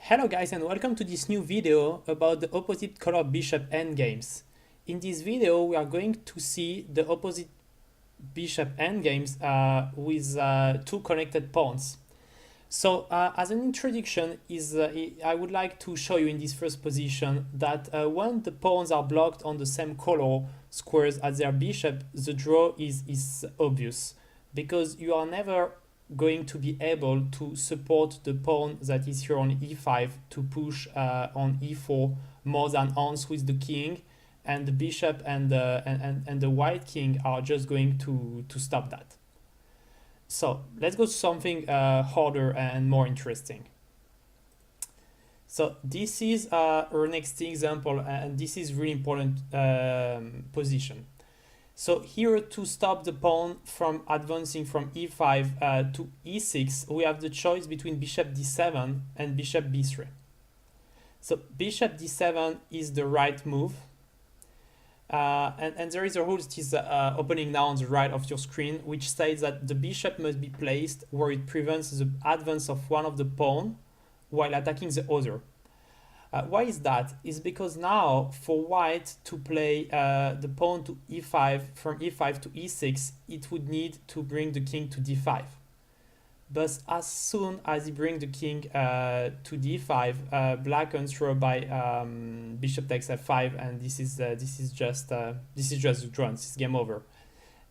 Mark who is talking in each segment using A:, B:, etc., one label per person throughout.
A: Hello guys and welcome to this new video about the opposite color bishop endgames. In this video we are going to see the opposite bishop endgames with two connected pawns. So as an introduction I would like to show you in this first position that when the pawns are blocked on the same color squares as their bishop, the draw is obvious because you are never going to be able to support the pawn that is here on e5 to push on e4 more than once with the king, and the bishop and the white king are just going to stop that. So let's go to something harder and more interesting. So this is our next example, and this is really important position. So here, to stop the pawn from advancing from e5 to e6, we have the choice between bishop d7 and bishop b3. So bishop d7 is the right move. And there is a rule that is opening now on the right of your screen, which states that the bishop must be placed where it prevents the advance of one of the pawn while attacking the other. Why is that? Is because now for white to play the pawn to e5 from e5 to e6, it would need to bring the king to d5. But as soon as he brings the king to d5, black answer by bishop takes f5, and this is just the draw. This is game over.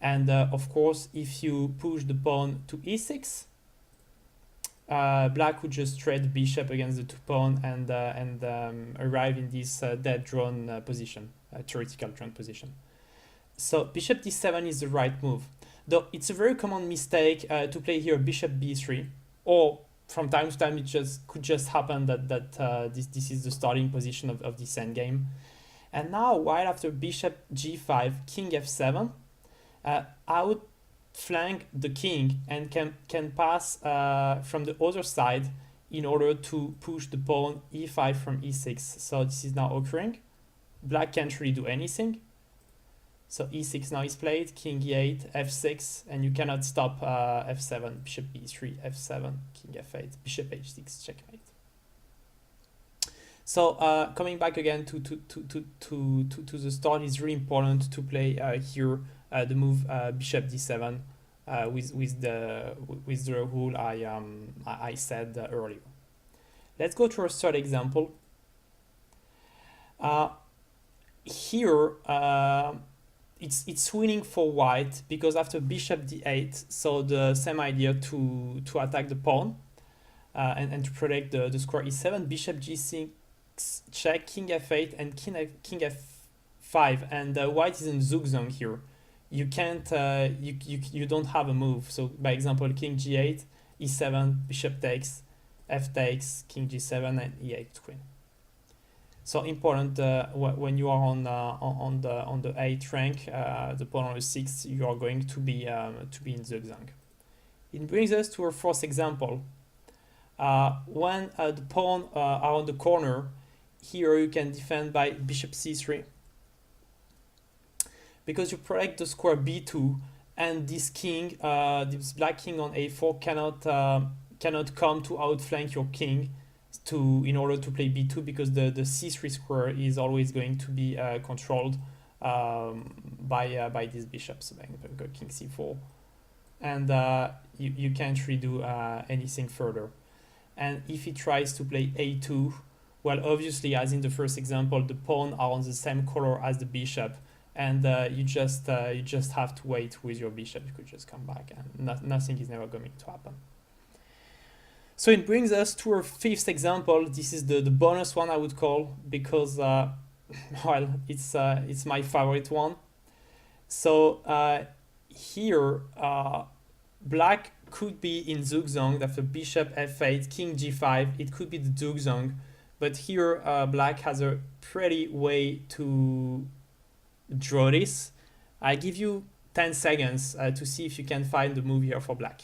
A: And of course, if you push the pawn to e6, black would just trade the bishop against the two pawn and arrive in this dead drawn position, theoretical drawn position. So bishop d7 is the right move. Though it's a very common mistake to play here bishop b3, or from time to time it could just happen that this is the starting position of this endgame. And now, right after bishop g5, king f7, I would flank the king and can pass from the other side in order to push the pawn e5 from e6. So this is now occurring. Black can't really do anything. So e6 now is played, king e8, f6, and you cannot stop f7, bishop b3, f7, king f8, bishop h6, checkmate. So coming back again to the start, is really important to play here the move bishop d7 with the rule I said earlier. Let's go to our third example. Here it's winning for white because after bishop d8, so the same idea to attack the pawn and to protect the square e7, bishop g6 check, king f8, and king f5, and white is in zugzwang here. You can't you don't have a move. So by example, king g8, e7, bishop takes, f takes, king g7, and e8 queen. So important when you are on the 8th rank, the pawn on the 6th, you are going to be in zugzwang. It brings us to our fourth example. When the pawn are on the corner, here you can defend by bishop c3, because you protect the square b2, and this king, this black king on a4 cannot come to outflank your king in order to play b2, because the c3 square is always going to be controlled by this bishop. So then we go king c4, and you can't really do anything further. And if he tries to play a2, well, obviously, as in the first example, the pawn are on the same color as the bishop, and you just have to wait with your bishop. You could just come back, and nothing is never going to happen. So it brings us to our fifth example. This is the bonus one, I would call, because well, it's my favorite one. So here black could be in zugzwang after bishop f8, king g5. It could be the zugzwang, but here black has a pretty way to draw this. I give you 10 seconds to see if you can find the move here for black.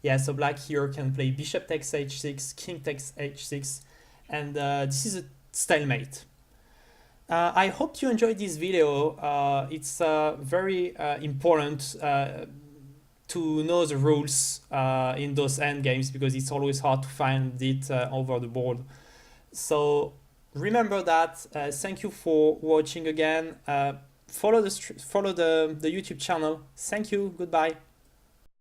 A: Yeah, so black here can play bishop takes h6, king takes h6, and this is a stalemate. I hope you enjoyed this video. It's very important to know the rules in those end games because it's always hard to find it over the board. So remember that. Thank you for watching again. Follow the YouTube channel. Thank you. Goodbye.